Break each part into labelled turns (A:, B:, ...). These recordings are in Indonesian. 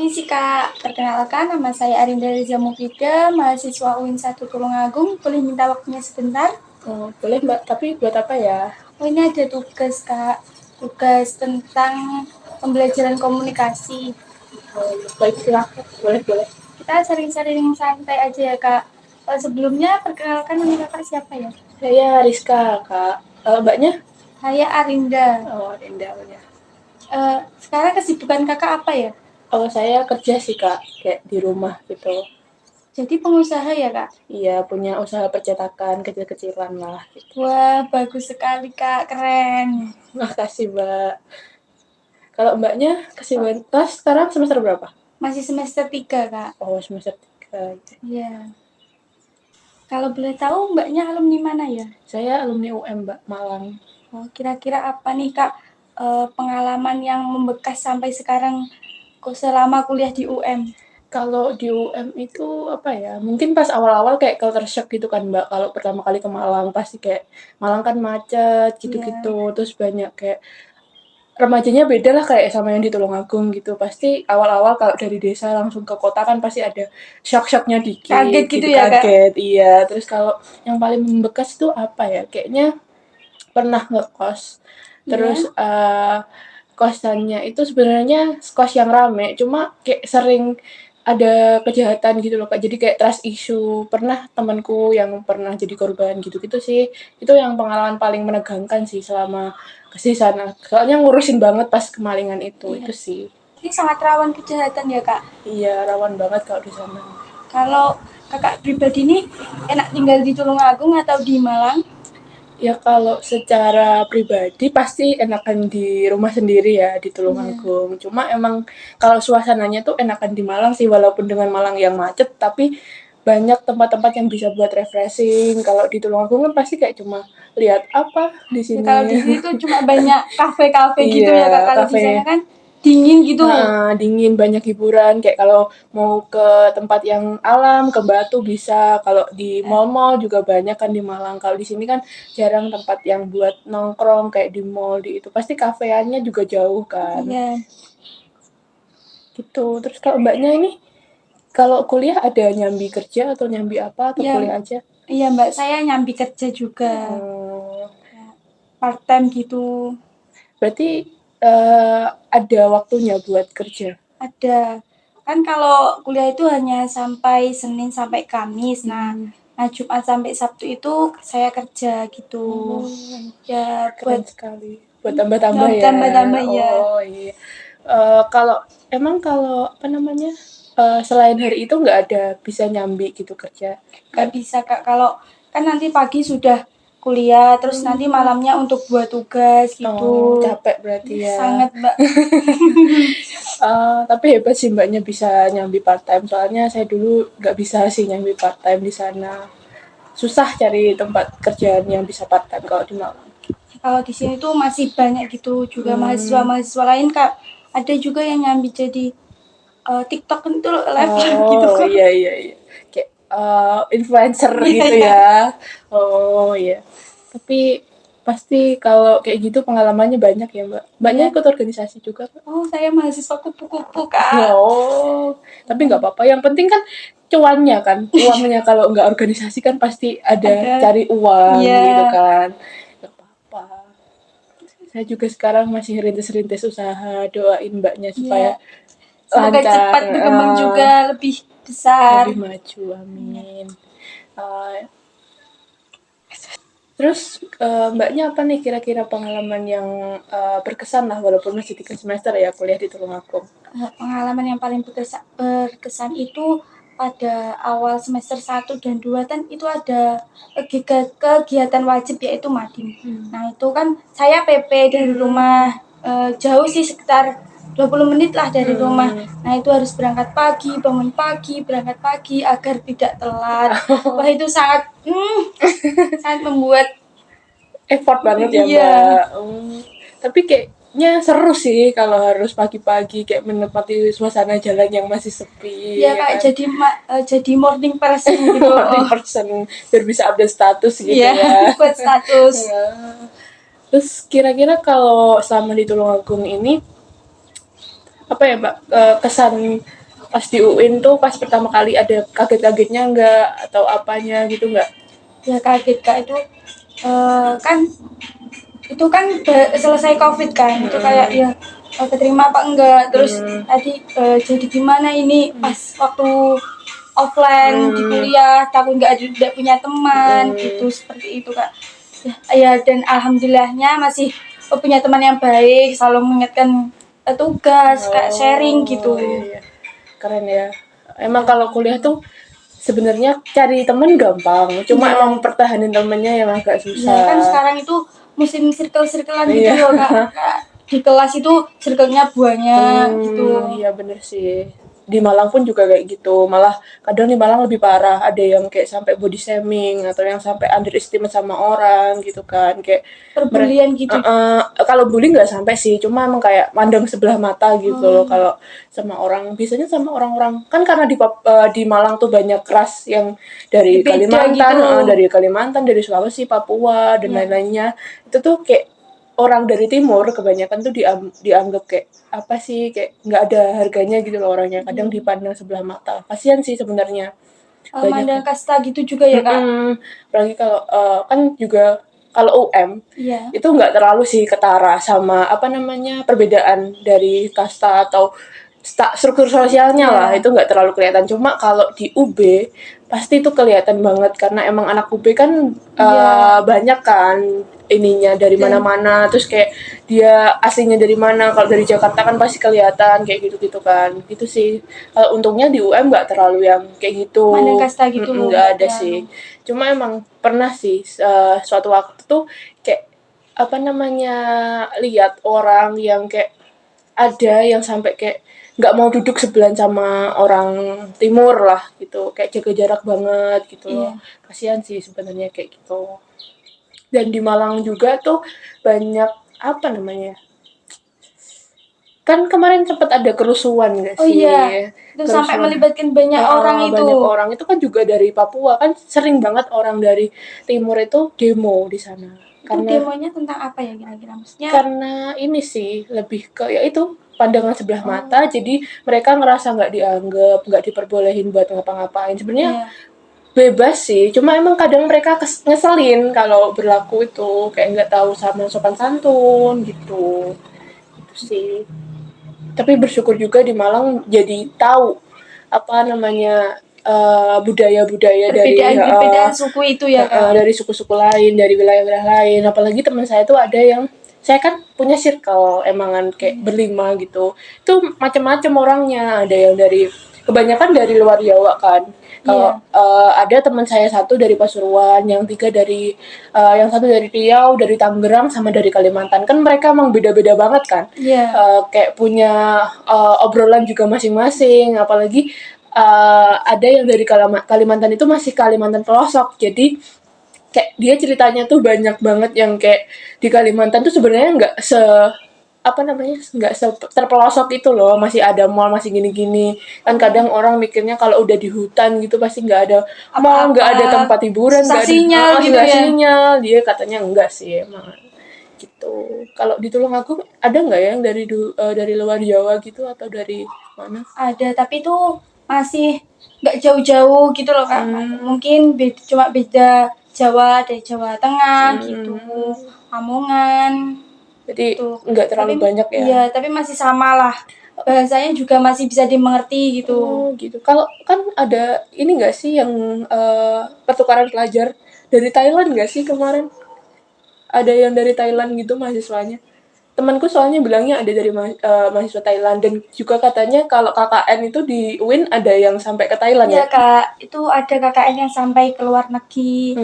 A: Permisi Kak, perkenalkan nama saya Arinda Reza Mufida, mahasiswa UIN 1 Tulungagung. Boleh minta waktunya sebentar?
B: Oh, boleh Mbak, tapi buat apa ya?
A: Oh ini ada tugas Kak, tugas tentang pembelajaran komunikasi.
B: Oh, baik silakan, boleh.
A: Kita sering-sering santai aja ya Kak. Sebelumnya perkenalkan nama Kakak siapa ya?
B: Saya Rizka, Kak. Mbaknya?
A: Saya Arinda.
B: Oh, Indah ya.
A: Sekarang kesibukan Kakak apa ya?
B: Oh, saya kerja sih Kak, kayak di rumah gitu.
A: Jadi pengusaha ya Kak?
B: Iya, punya usaha percetakan kecil-kecilan lah gitu.
A: Wah, bagus sekali Kak, keren.
B: Makasih Mbak. Kalau Mbaknya kesibukan tas sekarang semester berapa?
A: Masih semester 3 Kak.
B: Oh, semester 3.
A: Iya. Kalau boleh tahu Mbaknya alumni mana ya?
B: Saya alumni UM Mbak, Malang.
A: Oh, kira-kira apa nih Kak pengalaman yang membekas sampai sekarang selama kuliah di UM?
B: Kalau di UM itu apa ya? Mungkin pas awal-awal kayak culture shock gitu kan Mbak. Kalau pertama kali ke Malang pasti kayak Malang kan macet
A: Iya.
B: gitu-gitu. Terus banyak kayak remajanya beda lah kayak sama yang di Tulungagung gitu. Pasti awal-awal kalau dari desa langsung ke kota kan pasti ada shock-shocknya
A: Kaget
B: dikit
A: gitu
B: gitu,
A: ya Kak?
B: kaget. Iya. Terus kalau yang paling membekas tuh apa ya? Kayaknya pernah ngekos. Terus
A: Iya.
B: kosannya itu sebenarnya kos yang rame, cuma kayak sering ada kejahatan gitu loh Kak. Jadi kayak trust issue. Pernah temanku yang pernah jadi korban gitu-gitu sih. Itu yang pengalaman paling menegangkan sih selama ke sana. Soalnya ngurusin banget pas kemalingan itu.
A: Iya.
B: Itu sih.
A: Ini sangat rawan kejahatan ya Kak.
B: Iya, rawan banget kalau di sana.
A: Kalau Kakak pribadi nih enak tinggal di Tulungagung atau di Malang?
B: Ya kalau secara pribadi pasti enakan di rumah sendiri ya di
A: Iya.
B: Tulungagung. Cuma emang kalau suasananya tuh enakan di Malang sih walaupun dengan Malang yang macet tapi banyak tempat-tempat yang bisa buat refreshing. Kalau di Tulungagung kan pasti kayak cuma lihat apa di
A: Ya kalau
B: sini.
A: di sini tuh cuma banyak kafe-kafe gitu ya Kak.
B: Iya,
A: Kalau di sana
B: kafe.
A: kan dingin gitu.
B: Dingin, banyak hiburan. Kayak kalau mau ke tempat yang alam, ke Batu bisa. Kalau di mall-mall juga banyak kan di Malang. Kalau di sini kan jarang tempat yang buat nongkrong kayak di mall di itu. Pasti kafeannya juga jauh kan.
A: Iya.
B: Gitu. Terus kalau Mbaknya ini kalau kuliah ada nyambi kerja atau nyambi apa atau
A: Iya,
B: kuliah aja?
A: iya Mbak, saya nyambi kerja juga.
B: Hmm,
A: Ya, part time gitu.
B: berarti ada waktunya buat kerja.
A: Ada. Kan kalau kuliah itu hanya sampai Senin sampai Kamis. Nah Jumat sampai Sabtu itu saya kerja gitu.
B: Oh,
A: Ya
B: keren
A: buat
B: sekali. Buat tambah-tambah ya.
A: tambah-tambah ya.
B: Oh iya. Kalau emang kalau apa namanya selain hari itu nggak ada bisa nyambi gitu kerja
A: Nggak
B: kan?
A: bisa Kak, kalau kan nanti pagi sudah kuliah, terus nanti malamnya untuk buat tugas
B: Oh
A: gitu.
B: capek berarti ya.
A: Sangat Mbak.
B: Tapi hebat sih mbaknya bisa nyambi part time. Soalnya saya dulu nggak bisa sih nyambi part time di sana. Susah cari tempat kerjaan yang bisa part time kalau di Malang.
A: Kalau di sini tuh masih banyak gitu juga
B: Hmm.
A: mahasiswa-mahasiswa lain Kak. Ada juga yang nyambi jadi TikTok itu live gitu
B: Oh
A: kok.
B: iya. Kayak influencer
A: Iya
B: gitu
A: ya.
B: ya. Oh iya. Tapi pasti kalau kayak gitu pengalamannya banyak ya Mbak. Mbaknya
A: Iya.
B: ikut organisasi juga Mbak?
A: Oh, saya mahasiswa kupu-kupu, Kak.
B: Oh, tapi nggak apa-apa. Yang penting kan cuannya kan. Uangnya kalau nggak organisasi kan pasti ada
A: Ada.
B: cari uang gitu
A: Iya.
B: kan. Nggak apa-apa. Saya juga sekarang masih rintis-rintis usaha. Doain mbaknya supaya
A: Iya. Semoga
B: lancar,
A: cepat berkembang juga lebih besar.
B: lebih maju.
A: Iya.
B: Amin. Eh, Terus mbaknya apa nih kira-kira pengalaman yang berkesan lah walaupun masih 3 semester ya kuliah di Tulungagung?
A: Pengalaman yang paling berkesan itu pada awal semester 1 dan 2 kan itu ada kegiatan wajib yaitu mading. Nah, itu kan saya PP dari rumah jauh sih sekitar 20 menit lah dari rumah. Nah, itu harus berangkat pagi, bangun pagi, berangkat pagi agar tidak telat. Wah, itu sangat membuat
B: Effort banget ya
A: iya.
B: mbak. Tapi kayaknya seru sih kalau harus pagi-pagi kayak menikmati suasana jalan yang masih
A: Ya
B: sepi ya
A: kayak
B: kan.
A: jadi morning person gitu.
B: Morning person biar bisa update status gitu
A: Iya,
B: ya.
A: buat status.
B: Terus kira-kira kalau selama di Tulungagung ini apa ya Mbak, kesan pas di UIN tuh pas pertama kali ada kaget-kagetnya enggak atau apanya gitu enggak?
A: Ya kaget Kak, kan itu kan selesai COVID kan, itu kayak ya keterima apa enggak, terus tadi jadi gimana ini pas waktu offline di kuliah, takut nggak punya teman gitu, seperti itu Kak. Ya dan alhamdulillahnya masih punya teman yang baik, selalu mengingatkan tugas, kayak sharing gitu.
B: Iya. Keren ya. Emang kalau kuliah tuh sebenarnya cari temen gampang, cuma
A: Iya.
B: emang pertahanin temennya yang agak susah.
A: Ya kan sekarang itu musim circle-circlean gitu
B: Iya.
A: loh Kak. Di kelas itu circle-nya banyak gitu.
B: Iya bener sih. Di Malang pun juga kayak gitu. Malah kadang di Malang lebih parah. Ada yang kayak sampai body shaming atau yang sampai underestimate sama orang gitu kan. Kayak
A: Perbulian gitu.
B: kalau bully nggak sampai sih, cuma emang kayak mandang sebelah mata gitu loh kalau sama orang. Biasanya sama orang-orang kan karena di Malang tuh banyak ras yang dari
A: Beda
B: Kalimantan,
A: gitu.
B: dari Kalimantan, dari Sulawesi, Papua dan lain-lainnya. Itu tuh kayak orang dari timur kebanyakan tuh dianggap kayak apa sih, kayak nggak ada harganya gitu loh orangnya, kadang dipandang sebelah mata. Kasihan sih sebenarnya banyak
A: Mandang kasta gitu juga ya Kak.
B: apalagi kalau kan juga kalau UM
A: Iya.
B: itu nggak terlalu sih ketara sama apa namanya perbedaan dari kasta atau struktur sosialnya lah, itu nggak terlalu kelihatan. Cuma kalau di UB pasti itu kelihatan banget karena emang anak UB kan banyak kan ininya dari mana-mana, terus kayak dia aslinya dari mana. Kalau dari Jakarta kan pasti kelihatan kayak gitu-gitu kan. Gitu sih. Kalau untungnya di UM nggak terlalu yang kayak gitu.
A: Mandang kasta gitu.
B: Nggak ada sih. Cuma emang pernah sih suatu waktu tuh kayak apa namanya lihat orang yang kayak ada yang sampai kayak nggak mau duduk sebelahan sama orang timur lah gitu, kayak jaga jarak banget gitu loh. Kasihan sih sebenarnya kayak gitu. Dan di Malang juga tuh banyak apa namanya, kan kemarin sempat ada kerusuhan nggak sih?
A: Oh iya, itu sampai melibatkan banyak orang itu.
B: Banyak orang itu kan juga dari Papua, kan sering banget orang dari timur itu demo di sana.
A: Itu demonya tentang apa ya kira-kira? Maksudnya
B: karena ini sih lebih ke ya itu pandangan sebelah mata, jadi mereka ngerasa nggak dianggap, nggak diperbolehin buat ngapa-ngapain. Sebenarnya bebas sih, cuma emang kadang mereka ngeselin kalau berlaku itu kayak nggak tahu sama sopan santun gitu. Itu sih. Tapi bersyukur juga di Malang jadi tahu apa namanya budaya-budaya dari
A: perbedaan suku itu ya Kak.
B: dari suku-suku lain, dari wilayah-wilayah lain. Apalagi teman saya tuh ada yang saya kan punya circle emangan kayak berlima gitu. Itu macam-macam orangnya. Ada yang dari kebanyakan dari luar Jawa kan. Kalau ada teman saya satu dari Pasuruan, yang tiga dari yang satu dari Riau, dari Tangerang, sama dari Kalimantan. Kan mereka emang beda-beda banget kan. Kayak punya obrolan juga masing-masing. Apalagi ada yang dari Kalimantan itu masih Kalimantan pelosok. Jadi kayak dia ceritanya tuh banyak banget yang kayak di Kalimantan tuh sebenarnya nggak apa namanya nggak terpelosok itu loh, masih ada mall, masih gini-gini kan. Kadang orang mikirnya kalau udah di hutan gitu pasti nggak ada mall, nggak ada tempat hiburan, nggak ada
A: sinyal gitu ya.
B: sinyal. Dia katanya enggak sih emang gitu. Kalau di Tulungagung ada nggak yang dari luar Jawa gitu atau dari mana?
A: Ada, tapi itu masih nggak jauh-jauh gitu loh Kak. Mungkin cuma beda Jawa, dari Jawa Tengah gitu, Lamongan.
B: Jadi nggak terlalu banyak ya.
A: Iya, tapi masih sama lah. Bahasanya juga masih bisa dimengerti gitu.
B: Gitu. Kalau kan ada ini nggak sih yang pertukaran pelajar dari Thailand nggak sih kemarin? Ada yang dari Thailand gitu mahasiswanya. Temanku soalnya bilangnya ada dari mahasiswa Thailand, dan juga katanya kalau KKN itu di UIN ada yang sampai ke Thailand ya?
A: Iya Kak, itu ada KKN yang sampai ke luar negeri,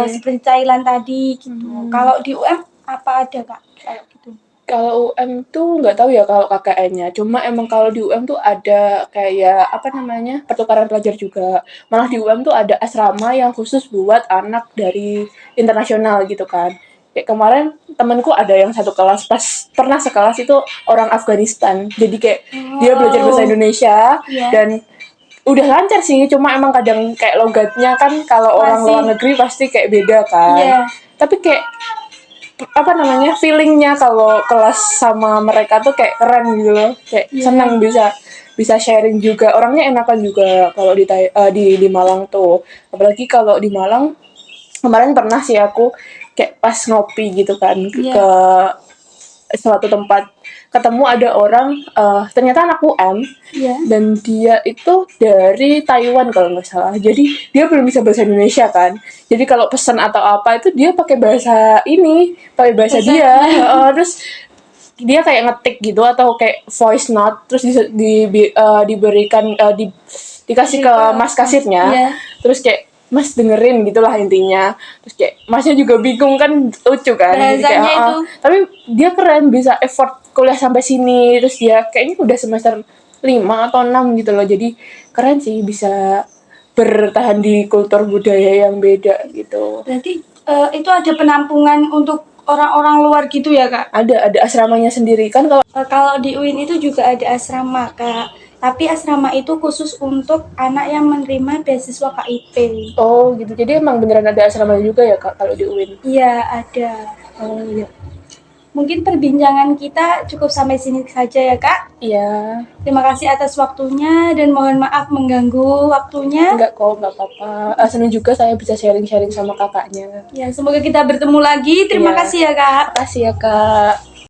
A: seperti Thailand tadi gitu. Kalau di UM apa ada Kak? Kayak gitu.
B: Kalau UM tuh nggak tahu ya kalau KKN-nya. Cuma emang kalau di UM tuh ada kayak apa namanya pertukaran pelajar juga. Malah di UM tuh ada asrama yang khusus buat anak dari internasional gitu kan. Kayak kemarin temanku ada yang satu kelas, pas pernah sekelas itu orang Afghanistan. Jadi kayak dia belajar bahasa Indonesia dan udah lancar sih. Cuma emang kadang kayak logatnya kan kalau orang luar negeri pasti kayak beda kan. Tapi kayak apa namanya, feelingnya kalau kelas sama mereka tuh kayak keren gitu loh, kayak senang bisa bisa sharing juga, orangnya enakan juga kalau di Malang tuh, apalagi kalau di Malang kemarin pernah sih aku kayak pas ngopi gitu kan
A: Iya.
B: ke suatu tempat, ketemu ada orang, ternyata anak UM,
A: Iya.
B: dan dia itu dari Taiwan kalau nggak salah, jadi dia belum bisa bahasa Indonesia kan, jadi kalau pesan atau apa itu dia pakai bahasa ini, pakai bahasa dia. Terus dia kayak ngetik gitu atau kayak voice note, terus diberikan, dikasih ke mas kasirnya.
A: Iya.
B: Terus kayak, mas dengerin gitulah intinya, terus kayak masnya juga bingung kan, lucu kan, jadi kayak
A: Bahasanya itu.
B: tapi dia keren bisa effort kuliah sampai sini, terus dia kayaknya udah semester 5 atau 6 gitu loh, jadi keren sih bisa bertahan di kultur budaya yang beda gitu.
A: Berarti itu ada penampungan untuk orang-orang luar gitu ya, Kak?
B: Ada asramanya sendiri kan kalau
A: Kalau di UIN itu juga ada asrama, Kak. Tapi asrama itu khusus untuk anak yang menerima beasiswa KIP.
B: oh gitu, jadi emang beneran ada asrama juga ya kak kalau di UIN?
A: Iya, ada.
B: Oh iya.
A: Mungkin perbincangan kita cukup sampai sini saja ya, Kak.
B: Iya.
A: Terima kasih atas waktunya dan mohon maaf mengganggu waktunya.
B: Enggak kok, enggak apa-apa. Senang juga saya bisa sharing-sharing sama kakaknya.
A: Ya, semoga kita bertemu lagi. Terima
B: Iya.
A: kasih ya, Kak.
B: Makasih ya kak.